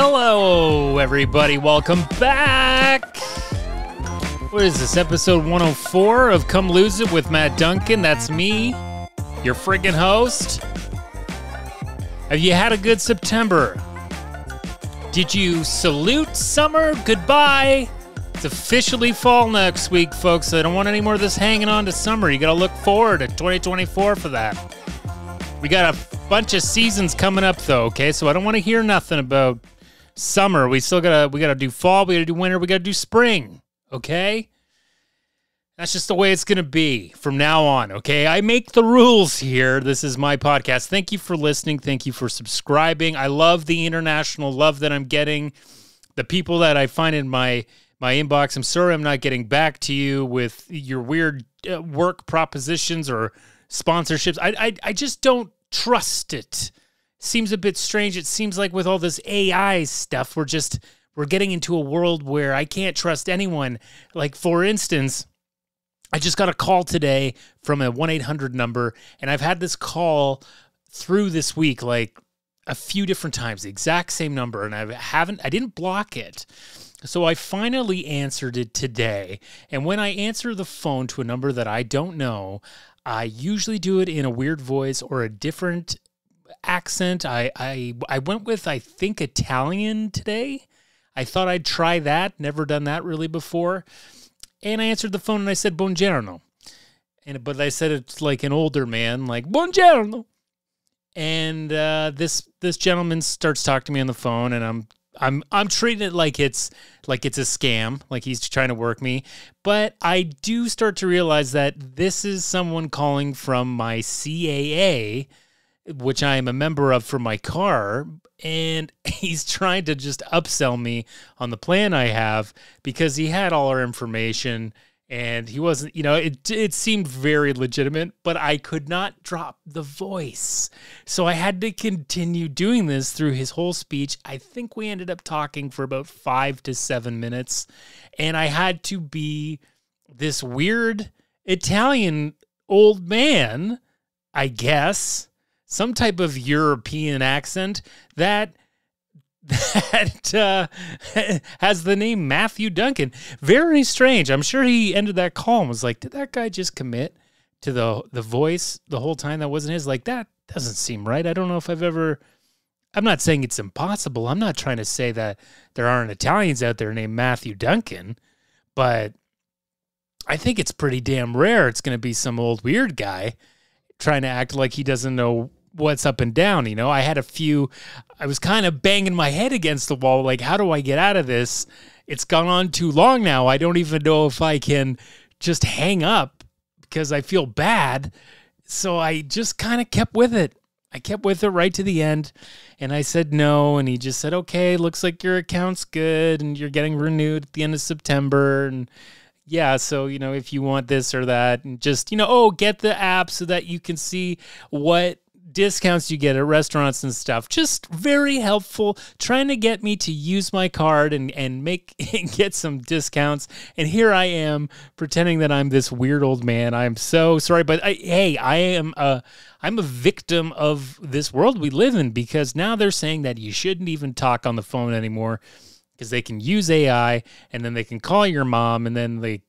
Hello, everybody. Welcome back. What is this, episode 104 of Come Lose It with Matt Duncan? That's me, your friggin' host. Have you had a good September? Did you salute summer goodbye? It's officially fall next week, folks. I don't want any more of this hanging on to summer. You got to look forward to 2024 for that. We got a bunch of seasons coming up, though, okay? So I don't want to hear nothing about summer. We gotta do fall, we gotta do winter, we gotta do spring, okay? That's just the way it's gonna be from now on, okay? I make the rules here. This is my podcast. Thank you for listening. Thank you for subscribing. I love the international love that I'm getting. The people that I find in my inbox, I'm sorry I'm not getting back to you with your weird work propositions or sponsorships. I just don't trust it. Seems a bit strange. It seems like with all this AI stuff, we're getting into a world where I can't trust anyone. Like, for instance, I just got a call today from a 1-800 number, and I've had this call through this week, like a few different times, the exact same number, and I didn't block it. So I finally answered it today. And when I answer the phone to a number that I don't know, I usually do it in a weird voice or a different accent. I went with, I think, Italian today. I thought I'd try that. Never done that really before. And I answered the phone and I said, buongiorno. But I said it's like an older man, like, buongiorno. And this gentleman starts talking to me on the phone, and I'm treating it like it's a scam, like he's trying to work me. But I do start to realize that this is someone calling from my CAA, which I am a member of for my car, and he's trying to just upsell me on the plan I have because he had all our information. And he wasn't, it seemed very legitimate, but I could not drop the voice. So I had to continue doing this through his whole speech. I think we ended up talking for about 5 to 7 minutes. And I had to be this weird Italian old man, I guess, some type of European accent that has the name Matthew Duncan. Very strange. I'm sure he ended that call and was like, did that guy just commit to the voice the whole time that wasn't his? Like, that doesn't seem right. I don't know if I'm not saying it's impossible. I'm not trying to say that there aren't Italians out there named Matthew Duncan, but I think it's pretty damn rare it's going to be some old weird guy trying to act like he doesn't know what's up and down. I was kind of banging my head against the wall, like, how do I get out of this? It's gone on too long now. I don't even know if I can just hang up because I feel bad. So I just kind of kept with it. I kept with it right to the end, and I said no, and he just said, okay, looks like your account's good and you're getting renewed at the end of September, and yeah, so, if you want this or that, and just, get the app so that you can see what discounts you get at restaurants and stuff. Just very helpful, trying to get me to use my card and get some discounts. And here I am pretending that I'm this weird old man. I'm so sorry, but I'm a victim of this world we live in, because now they're saying that you shouldn't even talk on the phone anymore because they can use AI, and then they can call your mom, and then they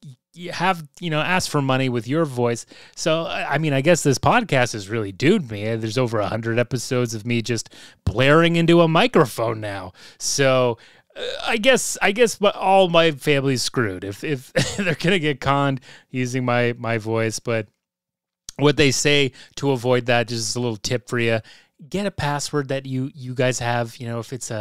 ask for money with your voice. So, I guess this podcast has really doomed me. There's over 100 episodes of me just blaring into a microphone now. So, I guess all my family's screwed if they're going to get conned using my voice. But what they say to avoid that, just a little tip for you: get a password that you guys have, if it's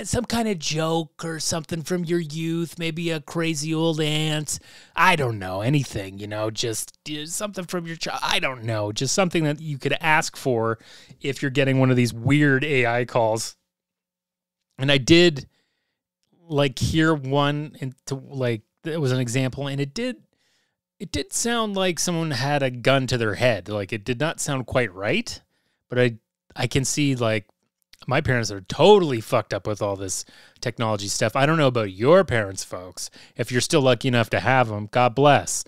some kind of joke or something from your youth, maybe a crazy old aunt, I don't know, anything, just something from your child, I don't know, just something that you could ask for if you're getting one of these weird AI calls. And I did hear one, and it was an example, and it did sound like someone had a gun to their head. Like, it did not sound quite right, but I can see, my parents are totally fucked up with all this technology stuff. I don't know about your parents, folks. If you're still lucky enough to have them, God bless.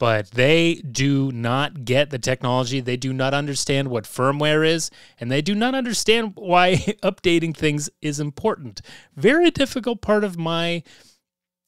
but they do not get the technology. They do not understand what firmware is, and they do not understand why updating things is important. Very difficult part of my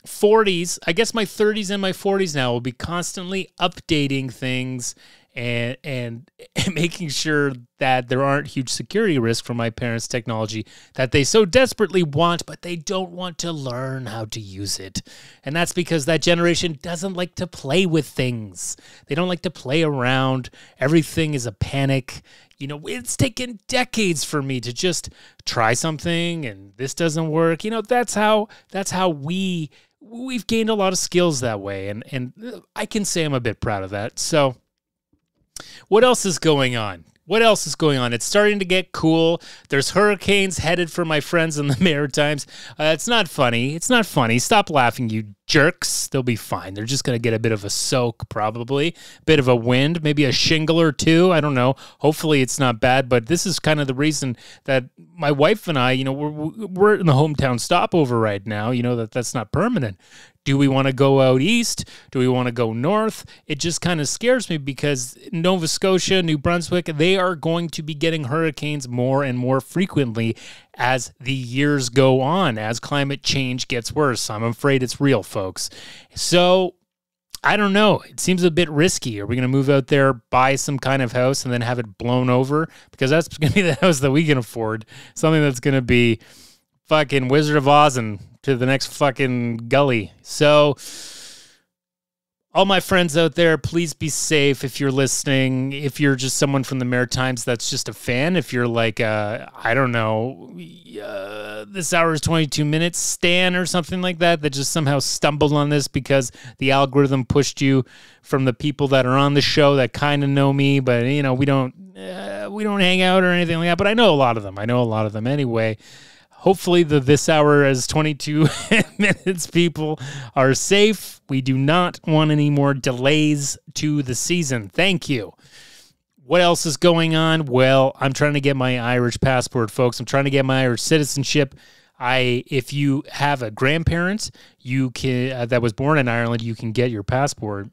40s, I guess my 30s and my 40s now, will be constantly updating things and making sure that there aren't huge security risks from my parents' technology that they so desperately want, but they don't want to learn how to use it. And that's because that generation doesn't like to play with things. They don't like to play around. Everything is a panic. You know, it's taken decades for me to just try something and this doesn't work. You know, that's how we've gained a lot of skills that way. And I can say I'm a bit proud of that. So what else is going on? What else is going on? It's starting to get cool. There's hurricanes headed for my friends in the Maritimes. It's not funny. It's not funny. Stop laughing, you jerks. They'll be fine. They're just going to get a bit of a soak, probably. Bit of a wind, maybe a shingle or two. I don't know. Hopefully it's not bad, but this is kind of the reason that my wife and I, you know, we're in the hometown stopover right now. You know, that's not permanent. Do we want to go out east? Do we want to go north? It just kind of scares me because Nova Scotia, New Brunswick, they are going to be getting hurricanes more and more frequently as the years go on, as climate change gets worse. I'm afraid it's real, folks. So I don't know. It seems a bit risky. Are we going to move out there, buy some kind of house, and then have it blown over? Because that's going to be the house that we can afford. Something that's going to be fucking Wizard of Oz and to the next fucking gully. So all my friends out there, please be safe if you're listening. If you're just someone from the Maritimes that's just a fan, if you're like, I don't know, this hour is 22 minutes stan or something like that, that just somehow stumbled on this because the algorithm pushed you from the people that are on the show that kind of know me, but, you know, we don't hang out or anything like that, but I know a lot of them. I know a lot of them anyway. Hopefully this hour as 22 minutes people are safe. We do not want any more delays to the season. Thank you. What else is going on? Well, I'm trying to get my Irish passport, folks. I'm trying to get my Irish citizenship. If you have a grandparent that was born in Ireland, you can get your passport,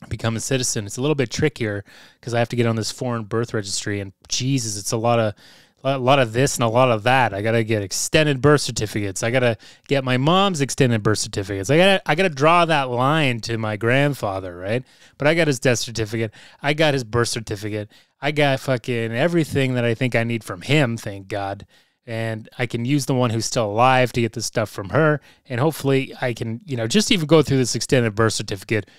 become a citizen. It's a little bit trickier because I have to get on this foreign birth registry, and Jesus, it's a lot of this and a lot of that. I got to get extended birth certificates. I got to get my mom's extended birth certificates. I got to draw that line to my grandfather, right? But I got his death certificate. I got his birth certificate. I got fucking everything that I think I need from him, thank God. And I can use the one who's still alive to get the stuff from her. And hopefully I can, you know, just even go through this extended birth certificate.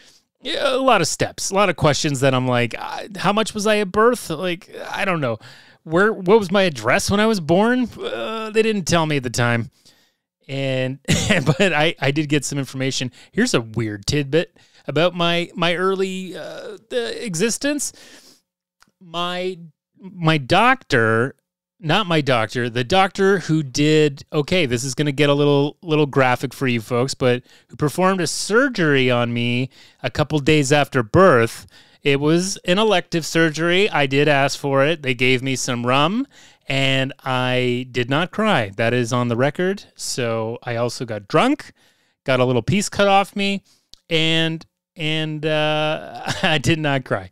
Yeah, a lot of steps, a lot of questions that I'm like, how much was I at birth? Like, I don't know. What was my address when I was born? They didn't tell me at the time. But I did get some information. Here's a weird tidbit about my early existence. My doctor, not my doctor, the doctor who did, okay, this is going to get a little graphic for you folks, but who performed a surgery on me a couple days after birth. It was an elective surgery. I did ask for it. They gave me some rum, and I did not cry. That is on the record. So I also got drunk, got a little piece cut off me, and I did not cry.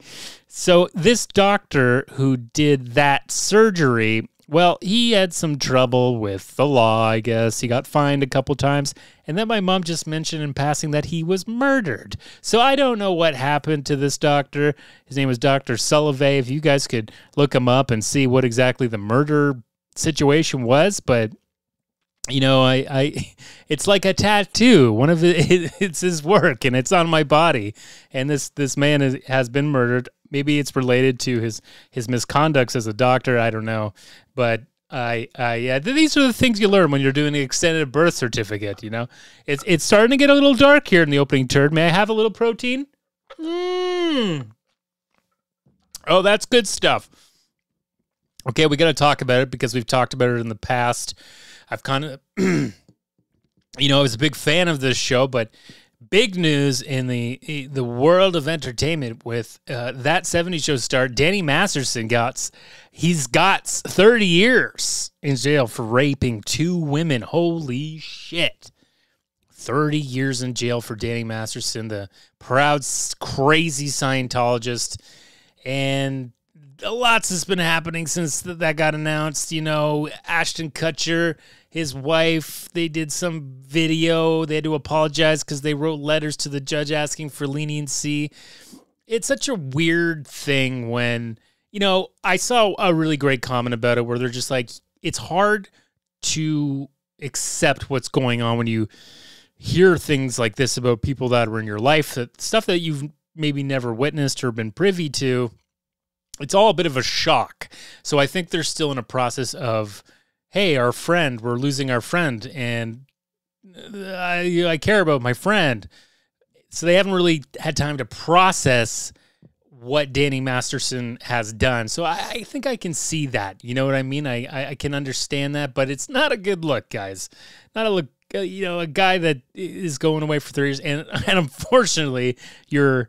So this doctor who did that surgery, well, he had some trouble with the law, I guess. He got fined a couple times. And then my mom just mentioned in passing that he was murdered. So I don't know what happened to this doctor. His name was Dr. Sullivan. If you guys could look him up and see what exactly the murder situation was. But, you know, it's like a tattoo. It's his work, and it's on my body. And this man has been murdered. Maybe it's related to his misconducts as a doctor. I don't know. But yeah, these are the things you learn when you're doing an extended birth certificate, you know. It's starting to get a little dark here in the opening turd. May I have a little protein? Oh, that's good stuff. Okay, we got to talk about it because we've talked about it in the past. I've kind of, you know, I was a big fan of this show, but big news in the world of entertainment with that 70s show star Danny Masterson he's got 30 years in jail for raping 2 women. Holy shit. 30 years in jail for Danny Masterson, the proud, crazy Scientologist. And lots has been happening since that got announced. You know, Ashton Kutcher, his wife, they did some video. They had to apologize because they wrote letters to the judge asking for leniency. It's such a weird thing when, you know, I saw a really great comment about it where they're just like, it's hard to accept what's going on when you hear things like this about people that are in your life, that stuff that you've maybe never witnessed or been privy to. It's all a bit of a shock. So I think they're still in a process of, hey, our friend, we're losing our friend, and I care about my friend. So they haven't really had time to process what Danny Masterson has done. So I think I can see that. You know what I mean? I can understand that, but it's not a good look, guys. Not a look. You know, a guy that is going away for 3 years, and unfortunately, your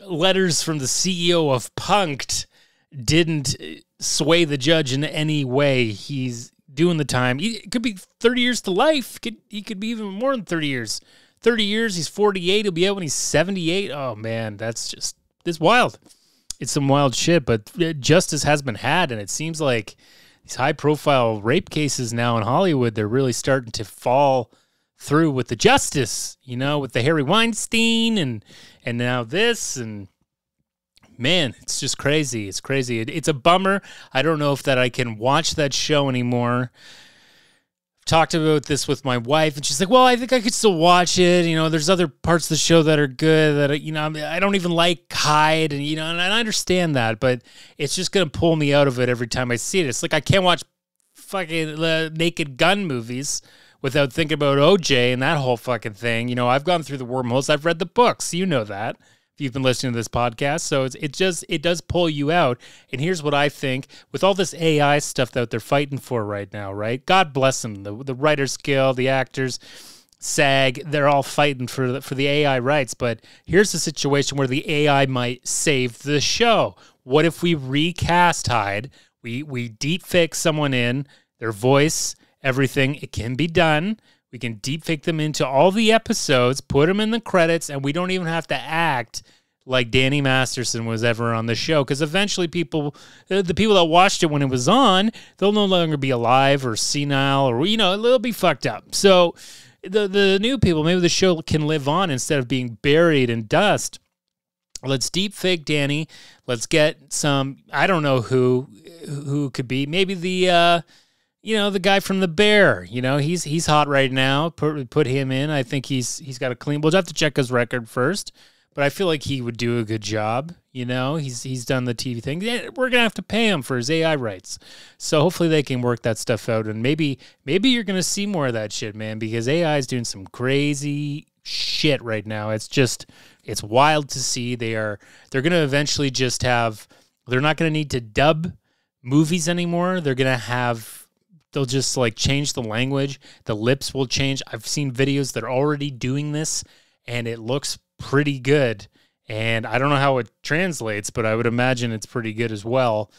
letters from the CEO of Punk'd didn't sway the judge in any way. He's doing the time. It could be 30 years to life. He could be even more than 30 years. 30 years, he's 48. He'll be out when he's 78. Oh, man, it's wild. It's some wild shit, but justice has been had, and it seems like these high-profile rape cases now in Hollywood, they're really starting to fall through with the justice, you know, with the Harry Weinstein and now this, and man, it's just crazy. It's crazy. It's a bummer. I don't know if that I can watch that show anymore. I've talked about this with my wife, and she's like, well, I think I could still watch it. You know, there's other parts of the show that are good that, you know, I don't even like Hyde, and, you know, and I understand that, but it's just going to pull me out of it every time I see it. It's like I can't watch fucking Naked Gun movies without thinking about OJ and that whole fucking thing. You know, I've gone through the wormholes. I've read the books. You know that if you've been listening to this podcast. So it does pull you out. And here's what I think with all this AI stuff that they're fighting for right now, right? God bless them. The Writers Guild, the actors, SAG, they're all fighting for the AI rights. But here's the situation where the AI might save the show. What if we recast Hyde? We deep fake someone in, their voice, everything. It can be done. We can deep fake them into all the episodes, put them in the credits, and we don't even have to act like Danny Masterson was ever on the show. Because eventually the people that watched it when it was on, they'll no longer be alive or senile or, you know, they'll be fucked up. So the new people, maybe the show can live on instead of being buried in dust. Let's deep fake Danny. Let's get some, I don't know who could be. Maybe the guy from The Bear. You know, he's hot right now. Put him in. I think he's got a clean. We'll have to check his record first, but I feel like he would do a good job. You know, he's done the TV thing. Yeah, we're gonna have to pay him for his AI rights. So hopefully they can work that stuff out, and maybe you're gonna see more of that shit, man, because AI is doing some crazy shit right now. It's wild to see. They're gonna eventually just have. They're not gonna need to dub movies anymore. They'll just like change the language. The lips will change. I've seen videos that are already doing this, and it looks pretty good. And I don't know how it translates, but I would imagine it's pretty good as well,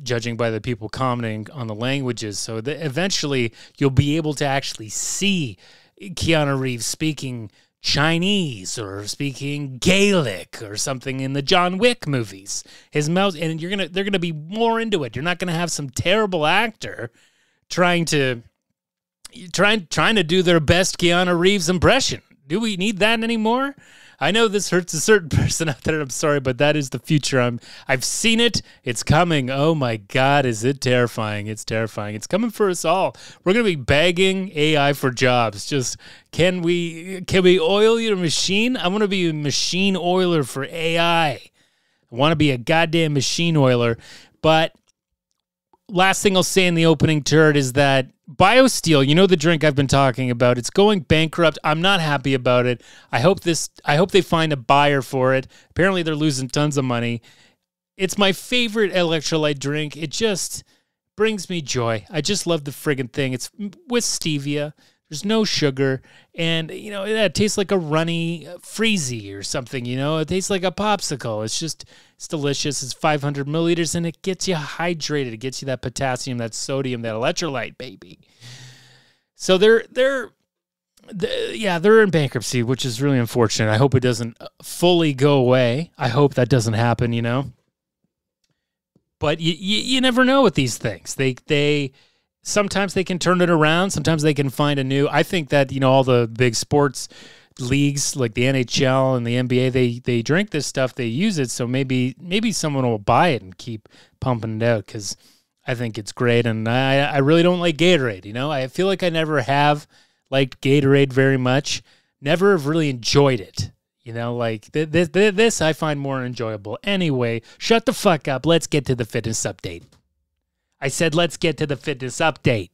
judging by the people commenting on the languages. So eventually you'll be able to actually see Keanu Reeves speaking Chinese or speaking Gaelic or something in the John Wick movies. His mouth, and they're gonna be more into it. You're not gonna have some terrible actor trying to do their best Keanu Reeves impression. Do we need that anymore? I know this hurts a certain person out there. I'm sorry, but that is the future. I've seen it. It's coming. Oh my God, is it terrifying? It's terrifying. It's coming for us all. We're gonna be begging AI for jobs. Just can we oil your machine? I want to be a machine oiler for AI. I want to be a goddamn machine oiler. But last thing I'll say in the opening turd is that BioSteel, you know the drink I've been talking about, it's going bankrupt. I'm not happy about it. I hope they find a buyer for it. Apparently they're losing tons of money. It's my favorite electrolyte drink. It just brings me joy. I just love the friggin' thing. It's with stevia. There's no sugar. And, you know, it tastes like a runny Freezy or something, you know. It tastes like a popsicle. It's delicious. It's 500 milliliters, and it gets you hydrated. It gets you that potassium, that sodium, that electrolyte, baby. So they're Yeah, they're in bankruptcy, which is really unfortunate. I hope it doesn't fully go away. I hope that doesn't happen, you know. But you never know with these things. They sometimes they can turn it around. Sometimes they can find a new. I think that, you know, all the big sports leagues like the NHL and the NBA, they drink this stuff, they use it. So maybe someone will buy it and keep pumping it out, because I think it's great. And I really don't like Gatorade. You know, I feel like I never have liked Gatorade very much. Never have really enjoyed it. You know, like this I find more enjoyable. Anyway, shut the fuck up. Let's get to the fitness update. I said let's get to the fitness update.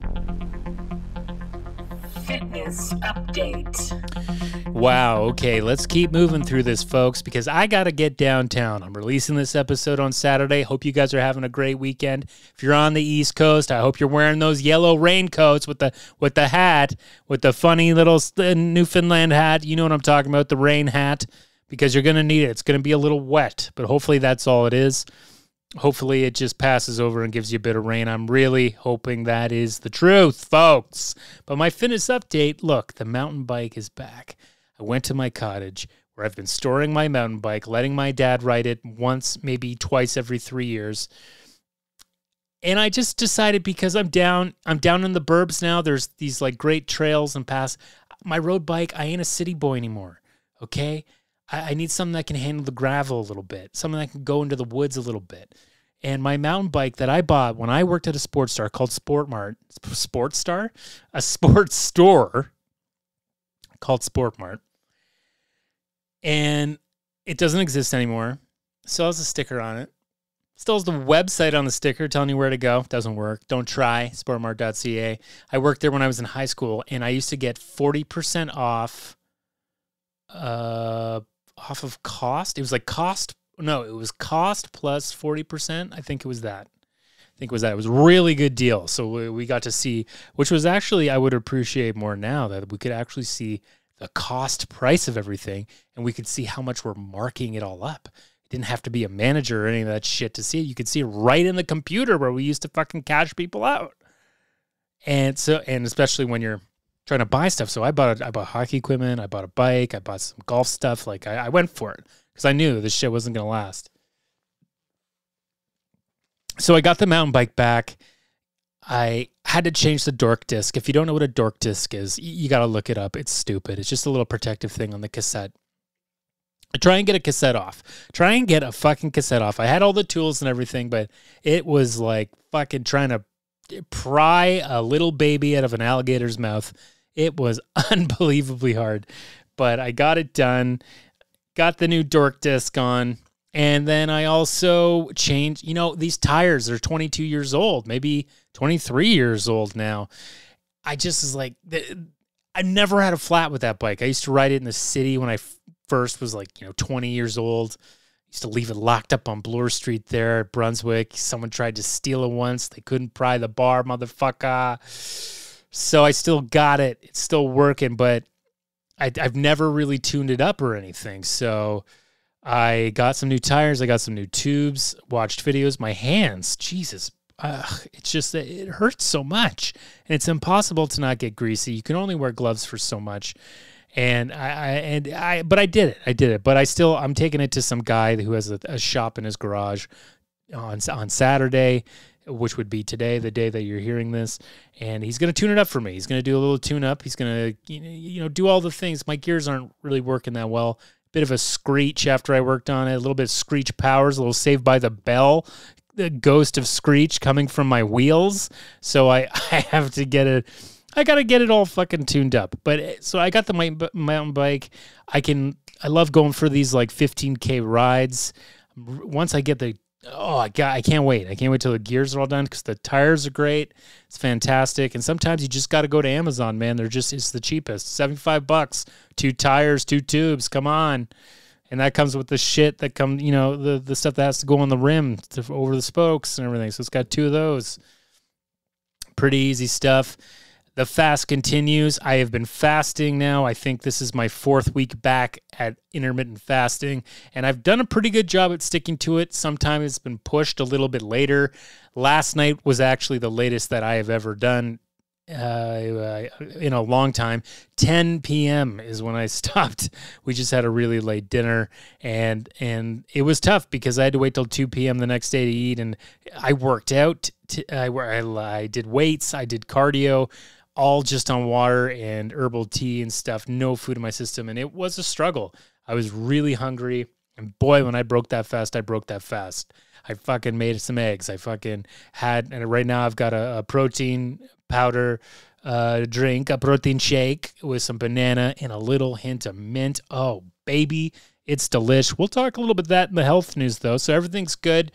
Fitness update. Wow, okay, let's keep moving through this, folks, because I got to get downtown. I'm releasing this episode on Saturday. Hope you guys are having a great weekend. If you're on the East Coast, I hope you're wearing those yellow raincoats with the hat, with the funny little Newfoundland hat. You know what I'm talking about, the rain hat, because you're going to need it. It's going to be a little wet, but hopefully that's all it is. Hopefully it just passes over and gives you a bit of rain. I'm really hoping that is the truth, folks. But my fitness update, look, the mountain bike is back. I went to my cottage where I've been storing my mountain bike, letting my dad ride it once, maybe twice every 3 years. And I just decided, because I'm down in the burbs now. There's these like great trails and paths. My road bike, I ain't a city boy anymore, okay? I need something that can handle the gravel a little bit, something that can go into the woods a little bit. And my mountain bike that I bought when I worked at a sports store called Sports Store called Sport Mart. And it doesn't exist anymore. Still has a sticker on it. Still has the website on the sticker telling you where to go. Doesn't work. Don't try. Sportmart.ca. I worked there when I was in high school, and I used to get 40% off of cost. It was like cost. No, it was cost plus 40%. I think it was that. It was a really good deal. So we got to see, which was actually, I would appreciate more now, that we could actually see the cost price of everything, and we could see how much we're marking it all up. It didn't have to be a manager or any of that shit to see it. You could see it right in the computer where we used to fucking cash people out. And especially when you're trying to buy stuff. So I bought hockey equipment, I bought a bike, I bought some golf stuff. Like I went for it because I knew this shit wasn't going to last. So I got the mountain bike back. I had to change the Dork disc. If you don't know what a Dork disc is, you got to look it up. It's stupid. It's just a little protective thing on the cassette. Try and get a cassette off. Try and get a fucking cassette off. I had all the tools and everything, but it was like fucking trying to pry a little baby out of an alligator's mouth. It was unbelievably hard, but I got it done. Got the new Dork disc on, and then I also changed, you know, these tires are 22 years old, maybe 23 years old now. I just was like, I never had a flat with that bike. I used to ride it in the city when I first was like, 20 years old. Used to leave it locked up on Bloor Street there at Brunswick. Someone tried to steal it once. They couldn't pry the bar, motherfucker. So I still got it. It's still working, but I've never really tuned it up or anything. So I got some new tires. I got some new tubes, watched videos. My hands, Jesus, it hurts so much. And it's impossible to not get greasy. You can only wear gloves for so much. But I did it. But I'm taking it to some guy who has a shop in his garage on Saturday, which would be today, the day that you're hearing this. And he's going to tune it up for me. He's going to do a little tune up. He's going to, do all the things. My gears aren't really working that well. Bit of a screech after I worked on it. A little bit of screech powers, a little Saved by the Bell, the ghost of screech coming from my wheels. So I have to get it. I got to get it all fucking tuned up. But so I got the mountain bike. I love going for these like 15K rides. Once I get I can't wait. I can't wait till the gears are all done because the tires are great. It's fantastic. And sometimes you just got to go to Amazon, man. It's the cheapest. $75. 2 tires, 2 tubes. Come on. And that comes with the shit that the stuff that has to go on the rim over the spokes and everything. So it's got 2 of those. Pretty easy stuff. The fast continues. I have been fasting now. I think this is my 4th week back at intermittent fasting, and I've done a pretty good job at sticking to it. Sometimes it's been pushed a little bit later. Last night was actually the latest that I have ever done in a long time. 10 p.m. is when I stopped. We just had a really late dinner, and it was tough because I had to wait till 2 p.m. the next day to eat, and I worked out. I did weights, I did cardio, all just on water and herbal tea and stuff, no food in my system, and it was a struggle. I was really hungry, and boy, when I broke that fast, I broke that fast. I fucking made some eggs. I fucking had, and right now I've got a protein powder drink, a protein shake with some banana and a little hint of mint. Oh, baby, it's delish. We'll talk a little bit of that in the health news, though, so everything's good.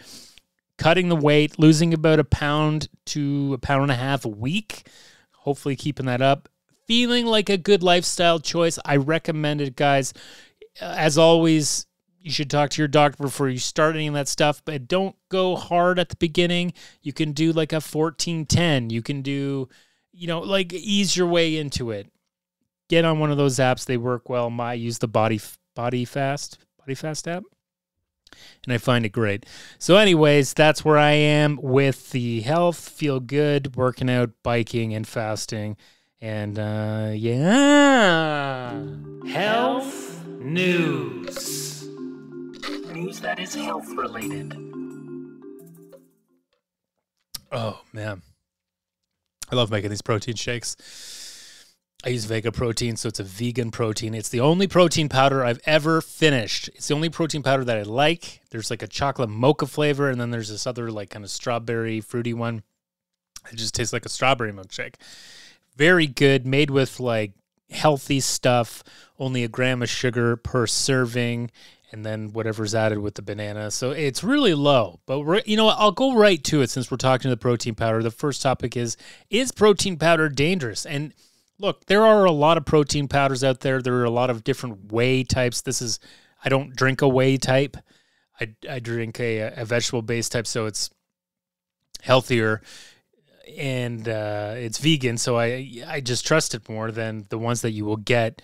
Cutting the weight, losing about 1 pound to 1.5 pounds a week, hopefully keeping that up. Feeling like a good lifestyle choice. I recommend it, guys. As always, you should talk to your doctor before you start any of that stuff, but don't go hard at the beginning. You can do like a 14-10. You can do, like ease your way into it. Get on one of those apps. They work well. I use the Body Fast app, and I find it great. So anyways, that's where I am with the health, feel good, working out, biking, and fasting. And yeah, health news. News that is health related. Oh, man. I love making these protein shakes. I use Vega protein, so it's a vegan protein. It's the only protein powder I've ever finished. It's the only protein powder that I like. There's like a chocolate mocha flavor, and then there's this other like kind of strawberry fruity one. It just tastes like a strawberry milkshake. Very good, made with like healthy stuff, only 1 gram of sugar per serving, and then whatever's added with the banana. So it's really low. But, I'll go right to it since we're talking to the protein powder. The first topic is protein powder dangerous? And look, there are a lot of protein powders out there. There are a lot of different whey types. I don't drink a whey type. I drink a vegetable-based type, so it's healthier. And it's vegan, so I just trust it more than the ones that you will get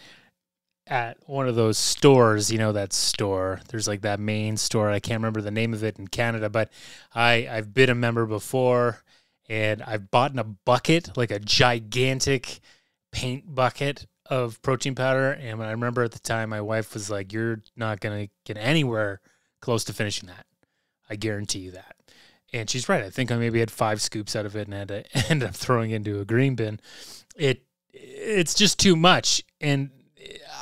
at one of those stores, that store. There's like that main store. I can't remember the name of it in Canada, but I've been a member before, and I've bought in a bucket, like a gigantic paint bucket of protein powder. And I remember at the time, my wife was like, "You're not going to get anywhere close to finishing that. I guarantee you that." And she's right. I think I maybe had 5 scoops out of it and had to end up throwing it into a green bin. It's just too much. And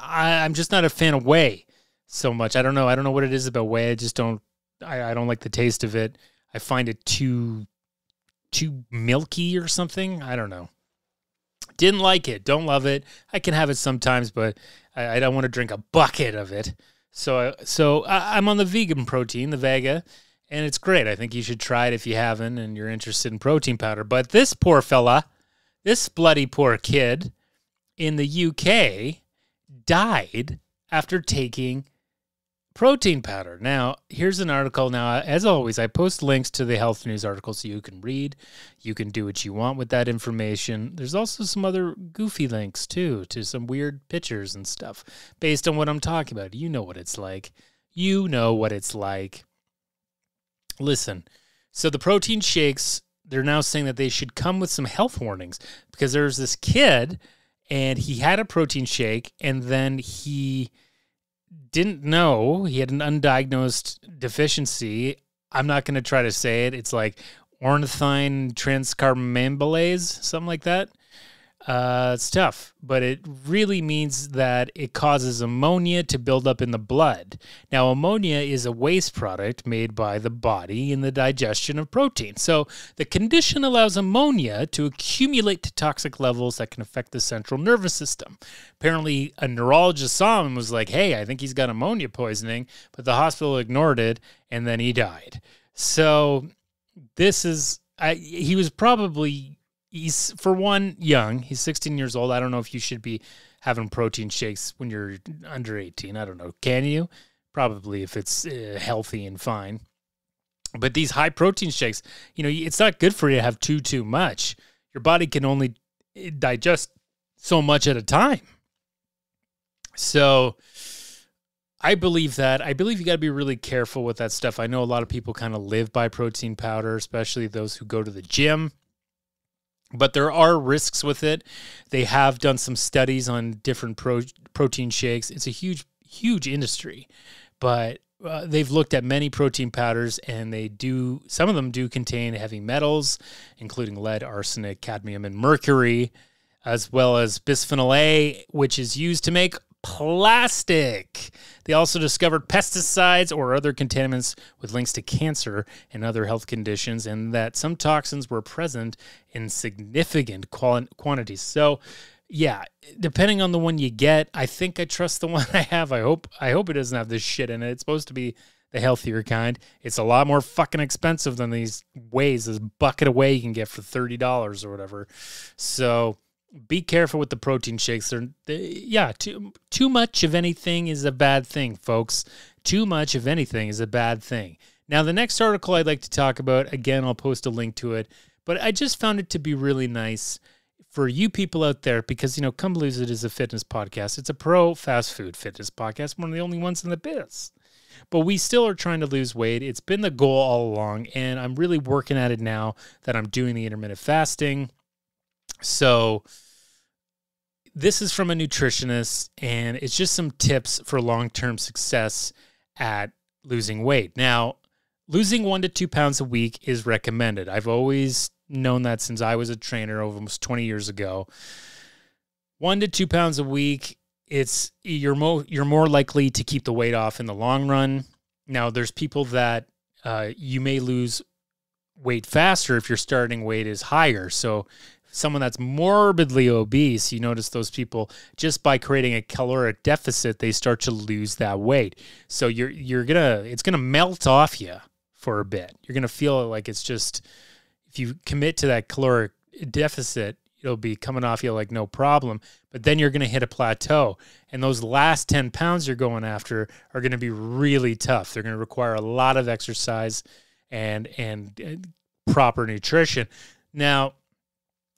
I'm just not a fan of whey so much. I don't know. I don't know what it is about whey. I just don't. I don't like the taste of it. I find it too milky or something. I don't know. Didn't like it. Don't love it. I can have it sometimes, but I don't want to drink a bucket of it. So I'm on the vegan protein, the Vega, and it's great. I think you should try it if you haven't and you're interested in protein powder. But this poor fella, this bloody poor kid in the UK died after taking protein powder. Now, here's an article. Now, as always, I post links to the health news article so you can read. You can do what you want with that information. There's also some other goofy links, too, to some weird pictures and stuff based on what I'm talking about. You know what it's like. You know what it's like. Listen, so the protein shakes, they're now saying that they should come with some health warnings because there's this kid and he had a protein shake and then he didn't know he had an undiagnosed deficiency. I'm not going to try to say it. It's like ornithine transcarbamylase, something like that. It's tough, but it really means that it causes ammonia to build up in the blood. Now, ammonia is a waste product made by the body in the digestion of protein. So the condition allows ammonia to accumulate to toxic levels that can affect the central nervous system. Apparently, a neurologist saw him and was like, "Hey, I think he's got ammonia poisoning," but the hospital ignored it, and then he died. So this is, he was probably... He's, for one, young. He's 16 years old. I don't know if you should be having protein shakes when you're under 18. I don't know. Can you? Probably if it's healthy and fine. But these high protein shakes, it's not good for you to have too much. Your body can only digest so much at a time. So I believe that. I believe you got to be really careful with that stuff. I know a lot of people kind of live by protein powder, especially those who go to the gym. But there are risks with it. They have done some studies on different protein shakes. It's a huge industry, but they've looked at many protein powders, and some of them do contain heavy metals, including lead, arsenic, cadmium, and mercury, as well as bisphenol A, which is used to make plastic. They also discovered pesticides or other contaminants with links to cancer and other health conditions, and that some toxins were present in significant quantities. So, yeah, depending on the one you get, I think I trust the one I have. I hope it doesn't have this shit in it. It's supposed to be the healthier kind. It's a lot more fucking expensive than these wheys, this bucket of whey you can get for $30 or whatever. So be careful with the protein shakes. Too much of anything is a bad thing, folks. Too much of anything is a bad thing. Now, the next article I'd like to talk about, again, I'll post a link to it, but I just found it to be really nice for you people out there because, Come Lose It is a fitness podcast. It's a pro fast food fitness podcast, one of the only ones in the biz. But we still are trying to lose weight. It's been the goal all along, and I'm really working at it now that I'm doing the intermittent fasting. So this is from a nutritionist, and it's just some tips for long-term success at losing weight. Now, losing 1 to 2 pounds a week is recommended. I've always known that since I was a trainer almost 20 years ago. 1 to 2 pounds a week, you're more likely to keep the weight off in the long run. Now, there's people that you may lose weight faster if your starting weight is higher. So someone that's morbidly obese, you notice those people, just by creating a caloric deficit, they start to lose that weight. So it's gonna melt off you for a bit. You're gonna feel like it's just, if you commit to that caloric deficit, it'll be coming off you like no problem. But then you're gonna hit a plateau, and those last 10 pounds you're going after are gonna be really tough. They're gonna require a lot of exercise and proper nutrition. Now,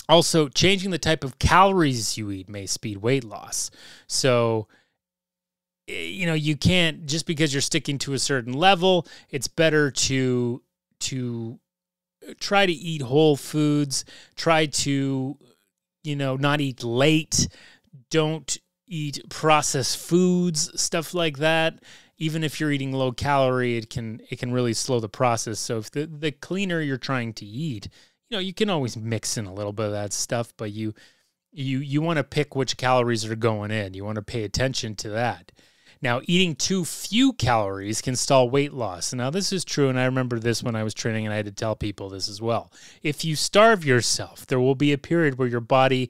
also, changing the type of calories you eat may speed weight loss. So, you can't, just because you're sticking to a certain level, it's better to try to eat whole foods, try to, not eat late, don't eat processed foods, stuff like that. Even if you're eating low calorie, it can really slow the process. So if the cleaner you're trying to eat, you can always mix in a little bit of that stuff, but you want to pick which calories are going in. You want to pay attention to that. Now, eating too few calories can stall weight loss. Now, this is true, and I remember this when I was training, and I had to tell people this as well. If you starve yourself, there will be a period where your body's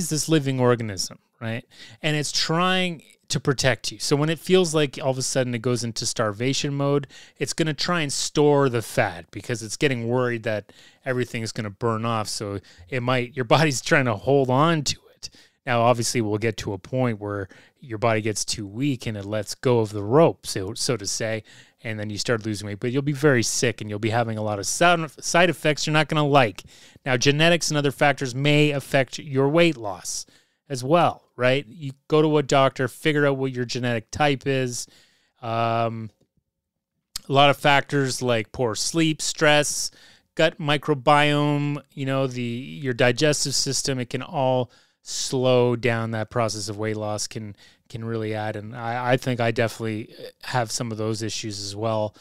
this living organism, right? And it's trying to protect you. So when it feels like all of a sudden it goes into starvation mode, it's going to try and store the fat because it's getting worried that everything is going to burn off. So your body's trying to hold on to it. Now, obviously, we'll get to a point where your body gets too weak and it lets go of the rope, so to say, and then you start losing weight. But you'll be very sick and you'll be having a lot of side effects you're not going to like. Now, genetics and other factors may affect your weight loss as well, right? You go to a doctor, figure out what your genetic type is. A lot of factors like poor sleep, stress, gut microbiome, your digestive system, it can all slow down that process of weight loss, can really add. And I think I definitely have some of those issues as well.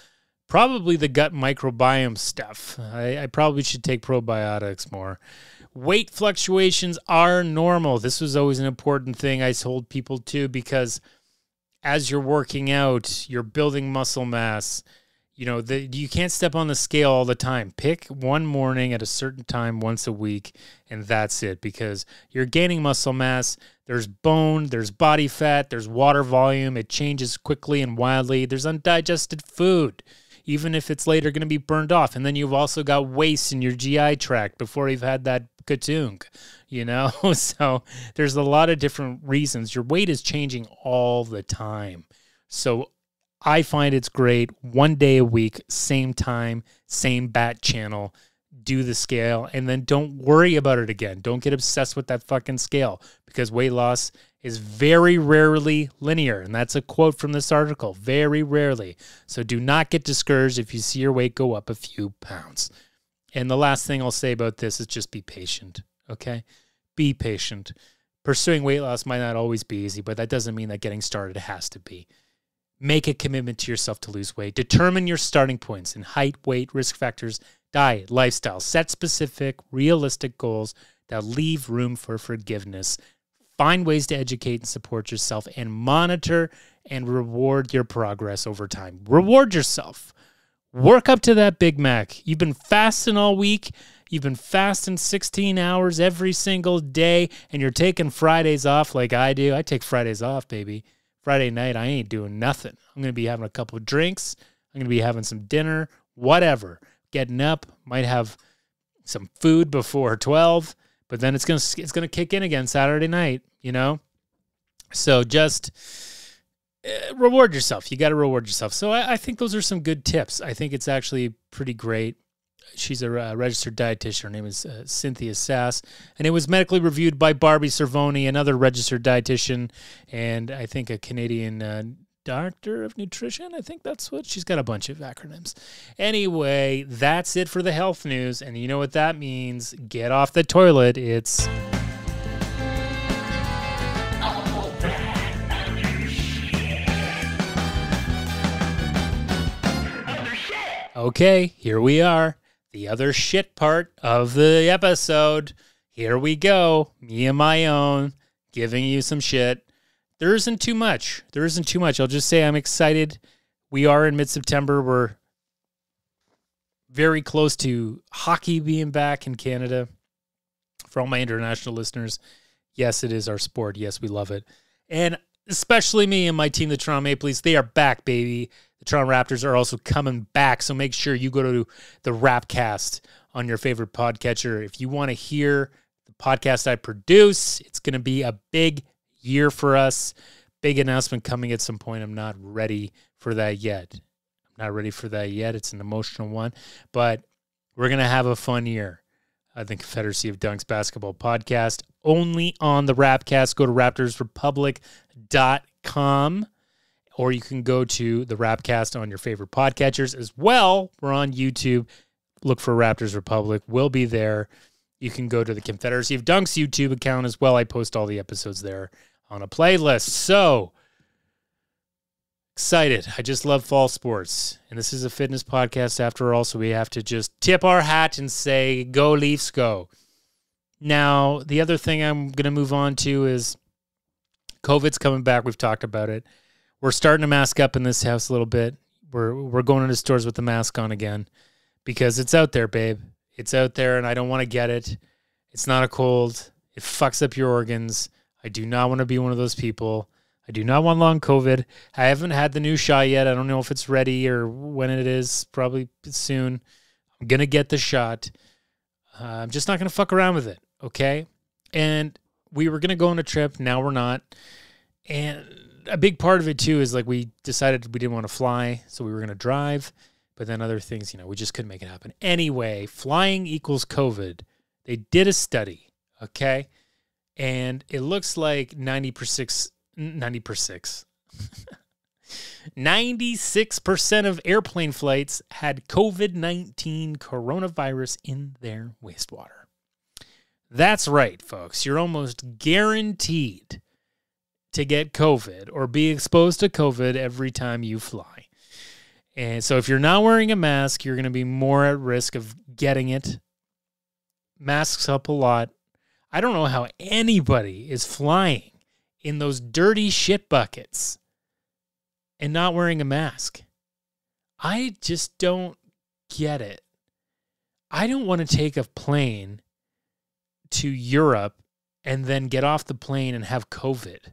Probably the gut microbiome stuff. I probably should take probiotics more. Weight fluctuations are normal. This was always an important thing I told people too, because as you're working out, you're building muscle mass. You can't step on the scale all the time. Pick one morning at a certain time once a week, and that's it, because you're gaining muscle mass. There's bone, there's body fat, there's water volume. It changes quickly and wildly. There's undigested food, even if it's later going to be burned off. And then you've also got waste in your GI tract before you've had that katung, So there's a lot of different reasons. Your weight is changing all the time. So I find it's great, 1 day a week, same time, same bat channel, do the scale, and then don't worry about it again. Don't get obsessed with that fucking scale, because weight loss is very rarely linear. And that's a quote from this article, very rarely. So do not get discouraged if you see your weight go up a few pounds. And the last thing I'll say about this is just be patient, okay? Be patient. Pursuing weight loss might not always be easy, but that doesn't mean that getting started has to be. Make a commitment to yourself to lose weight. Determine your starting points in height, weight, risk factors, diet, lifestyle. Set specific, realistic goals that leave room for forgiveness. Find ways to educate and support yourself, and monitor and reward your progress over time. Reward yourself. Work up to that Big Mac. You've been fasting all week. You've been fasting 16 hours every single day, and you're taking Fridays off like I do. I take Fridays off, baby. Friday night, I ain't doing nothing. I'm going to be having a couple of drinks. I'm going to be having some dinner, whatever. Getting up, might have some food before 12, but then it's going to kick in again Saturday night, you know? So just reward yourself. You got to reward yourself. So I think those are some good tips. I think it's actually pretty great. She's a registered dietitian. Her name is Cynthia Sass. And it was medically reviewed by Barbie Cervoni, another registered dietitian, and I think a Canadian doctor of nutrition. I think that's what. She's got a bunch of acronyms. Anyway, that's it for the health news. And you know what that means. Get off the toilet. It's... Okay, here we are. The other shit part of the episode. Here we go. Me and my own, giving you some shit. There isn't too much. I'll just say I'm excited. We are in mid-September. We're very close to hockey being back in Canada. For all my international listeners, yes, it is our sport. Yes, we love it. And especially me and my team, the Toronto Maple Leafs, they are back, baby. The Toronto Raptors are also coming back, so make sure you go to the Rapcast on your favorite podcatcher. If you want to hear the podcast I produce, it's going to be a big year for us. Big announcement coming at some point. I'm not ready for that yet. It's an emotional one, but we're going to have a fun year. The Confederacy of Dunks Basketball Podcast, only on the Rapcast. Go to raptorsrepublic.com. Or you can go to the Rapcast on your favorite podcatchers as well. We're on YouTube. Look for Raptors Republic. We'll be there. You can go to the Confederacy of Dunks YouTube account as well. I post all the episodes there on a playlist. So excited. I just love fall sports. And this is a fitness podcast after all, so we have to just tip our hat and say, go Leafs, go. Now, the other thing I'm going to move on to is COVID's coming back. We've talked about it. We're starting to mask up in this house a little bit. We're going into stores with the mask on again because it's out there, babe. It's out there, and I don't want to get it. It's not a cold. It fucks up your organs. I do not want to be one of those people. I do not want long COVID. I haven't had the new shot yet. I don't know if it's ready or when it is. Probably soon. I'm going to get the shot. I'm just not going to fuck around with it, okay? And we were going to go on a trip. Now we're not. And a big part of it, too, is like we decided we didn't want to fly, so we were going to drive. But then other things, we just couldn't make it happen. Anyway, flying equals COVID. They did a study, okay? And it looks like 96% of airplane flights had COVID-19 coronavirus in their wastewater. That's right, folks. You're almost guaranteed to get COVID or be exposed to COVID every time you fly. And so if you're not wearing a mask, you're going to be more at risk of getting it. Masks help a lot. I don't know how anybody is flying in those dirty shit buckets and not wearing a mask. I just don't get it. I don't want to take a plane to Europe and then get off the plane and have COVID.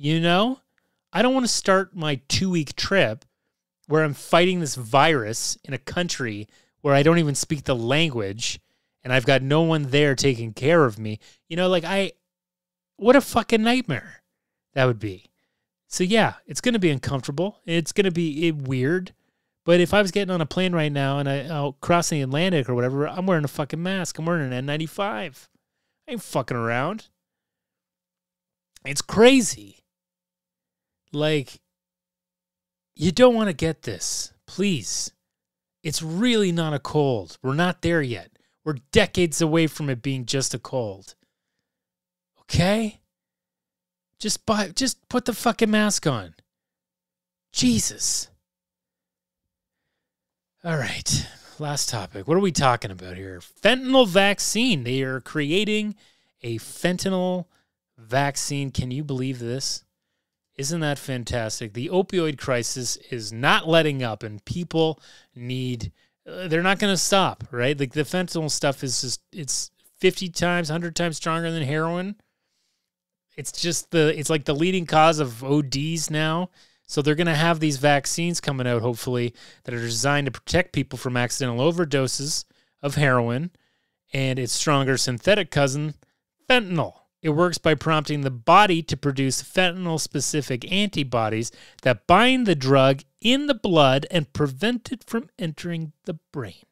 I don't want to start my 2-week trip where I'm fighting this virus in a country where I don't even speak the language and I've got no one there taking care of me. What a fucking nightmare that would be. So yeah, it's going to be uncomfortable. It's going to be weird. But if I was getting on a plane right now and I'll cross the Atlantic or whatever, I'm wearing a fucking mask. I'm wearing an N95. I ain't fucking around. It's crazy. You don't want to get this. Please. It's really not a cold. We're not there yet. We're decades away from it being just a cold. Okay? Just put the fucking mask on. Jesus. All right. Last topic. What are we talking about here? Fentanyl vaccine. They are creating a fentanyl vaccine. Can you believe this? Isn't that fantastic? The opioid crisis is not letting up, and people need, they're not going to stop, right? Like the fentanyl stuff is just, it's 50 times, 100 times stronger than heroin. It's just it's like the leading cause of ODs now. So they're going to have these vaccines coming out, hopefully, that are designed to protect people from accidental overdoses of heroin and its stronger synthetic cousin, fentanyl. It works by prompting the body to produce fentanyl-specific antibodies that bind the drug in the blood and prevent it from entering the brain.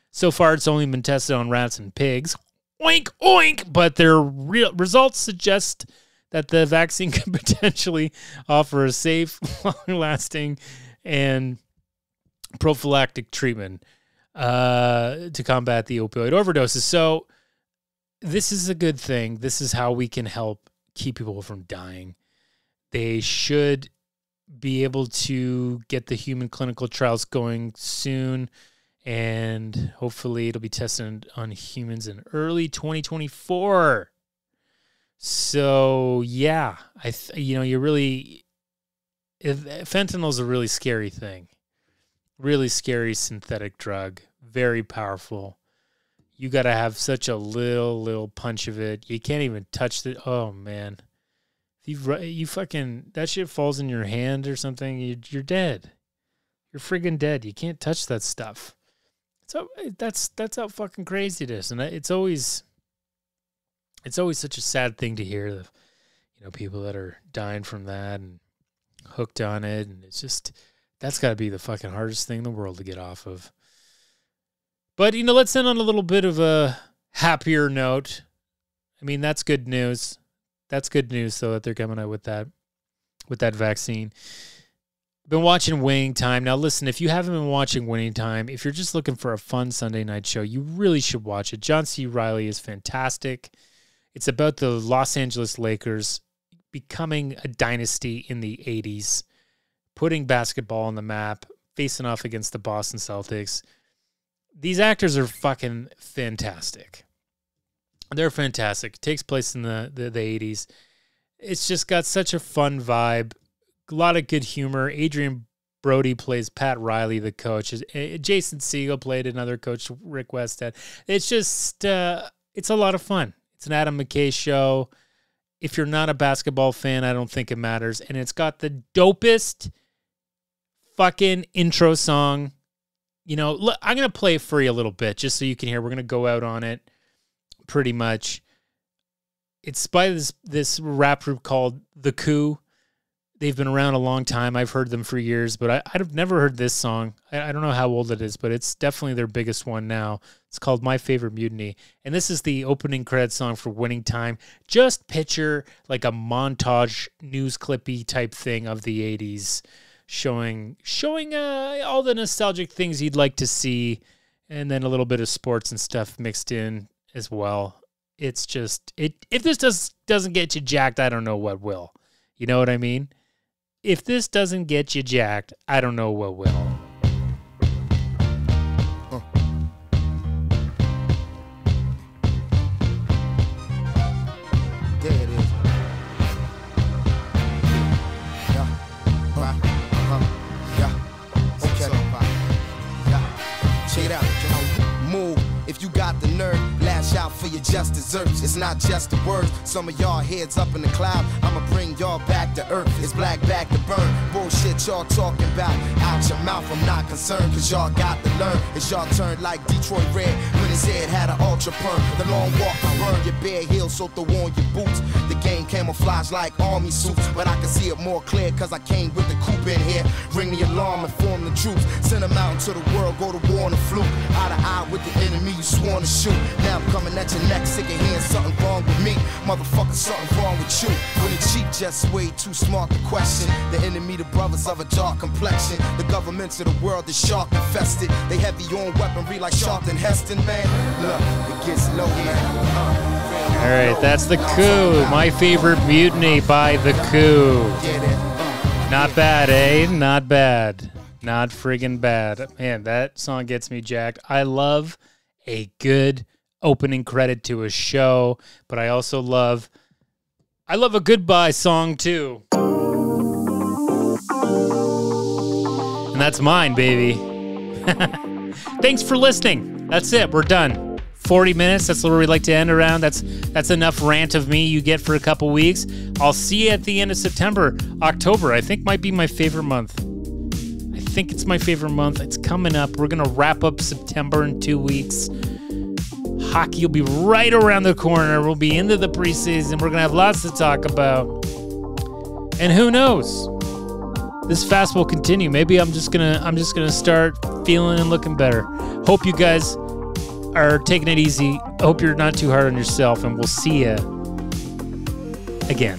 So far, it's only been tested on rats and pigs. Oink, oink! But their results suggest that the vaccine could potentially offer a safe, long-lasting, and prophylactic treatment to combat the opioid overdoses. So this is a good thing. This is how we can help keep people from dying. They should be able to get the human clinical trials going soon, and hopefully it'll be tested on humans in early 2024. So yeah, fentanyl is a really scary thing. Really scary synthetic drug. Very powerful. You got to have such a little punch of it. You can't even touch it. Oh man, if you fucking, that shit falls in your hand or something, you're dead. You're friggin' dead. You can't touch that stuff. So that's how fucking crazy it is, and it's always such a sad thing to hear the, people that are dying from that and hooked on it, and it's just, that's got to be the fucking hardest thing in the world to get off of. But let's end on a little bit of a happier note. I mean, that's good news. That's good news, though, that they're coming out with that vaccine. Been watching Winning Time. Now, listen, if you haven't been watching Winning Time, if you're just looking for a fun Sunday night show, you really should watch it. John C. Reilly is fantastic. It's about the Los Angeles Lakers becoming a dynasty in the 80s, putting basketball on the map, facing off against the Boston Celtics. These actors are fucking fantastic. They're fantastic. It takes place in the 80s. It's just got such a fun vibe. A lot of good humor. Adrian Brody plays Pat Riley, the coach. Jason Segel played another coach, Rick Westhead. It's just, it's a lot of fun. It's an Adam McKay show. If you're not a basketball fan, I don't think it matters. And it's got the dopest fucking intro song. Look, I'm going to play it for you a little bit just so you can hear. We're going to go out on it pretty much. It's by this rap group called The Coup. They've been around a long time. I've heard them for years, but I've never heard this song. I don't know how old it is, but it's definitely their biggest one now. It's called My Favorite Mutiny, and this is the opening credit song for Winning Time. Just picture like a montage news clippy type thing of the 80s, showing all the nostalgic things you'd like to see, and then a little bit of sports and stuff mixed in as well. It's just, if this doesn't get you jacked, I don't know what will. You know what I mean? If this doesn't get you jacked, I don't know what will. There it is. Yeah. Yeah. Okay. Yeah. Check it out. Move. If you got the nerve, lash out for your just desserts. It's not just the words. Some of y'all heads up in the cloud. I'ma bring y'all back to earth. It's black back to burn. Bullshit y'all talking about. Out your mouth, I'm not concerned. Cause y'all got to learn. It's y'all turn like Detroit Red when his head had an ultra perm. The long walk, I burn your bare heels, so throw on your boots. The game came camouflage like army suits, but I can see it more clear cause I came with the coupe in here. Ring the alarm, inform the troops, send them out into the world, go to war on the fluke. Eye to eye with the enemy you sworn to shoot. Now I'm coming at your neck, sick of hearing something wrong with me. Motherfucker, something wrong with you. When the cheap just way too smart to question. The enemy, the brothers of a dark complexion. The governments of the world is shark infested. They heavy on weaponry like Sharpton Heston, man. Look, it gets low, man. All right, that's The Coup. My Favorite Mutiny by The Coup. Not bad, eh? Not bad. Not friggin' bad. Man, that song gets me jacked. I love a good opening credit to a show, but I also love a goodbye song too. And that's mine, baby. Thanks for listening. That's it. We're done. 40 minutes. That's where we like to end around. That's enough rant of me you get for a couple weeks. I'll see you at the end of September. October, I think, might be my favorite month. I think it's my favorite month. It's coming up. We're going to wrap up September in 2 weeks. Hockey will be right around the corner. We'll be into the preseason. We're going to have lots to talk about. And who knows? This fast will continue. Maybe I'm just gonna start feeling and looking better. Hope you guys are taking it easy. Hope you're not too hard on yourself, and we'll see you again.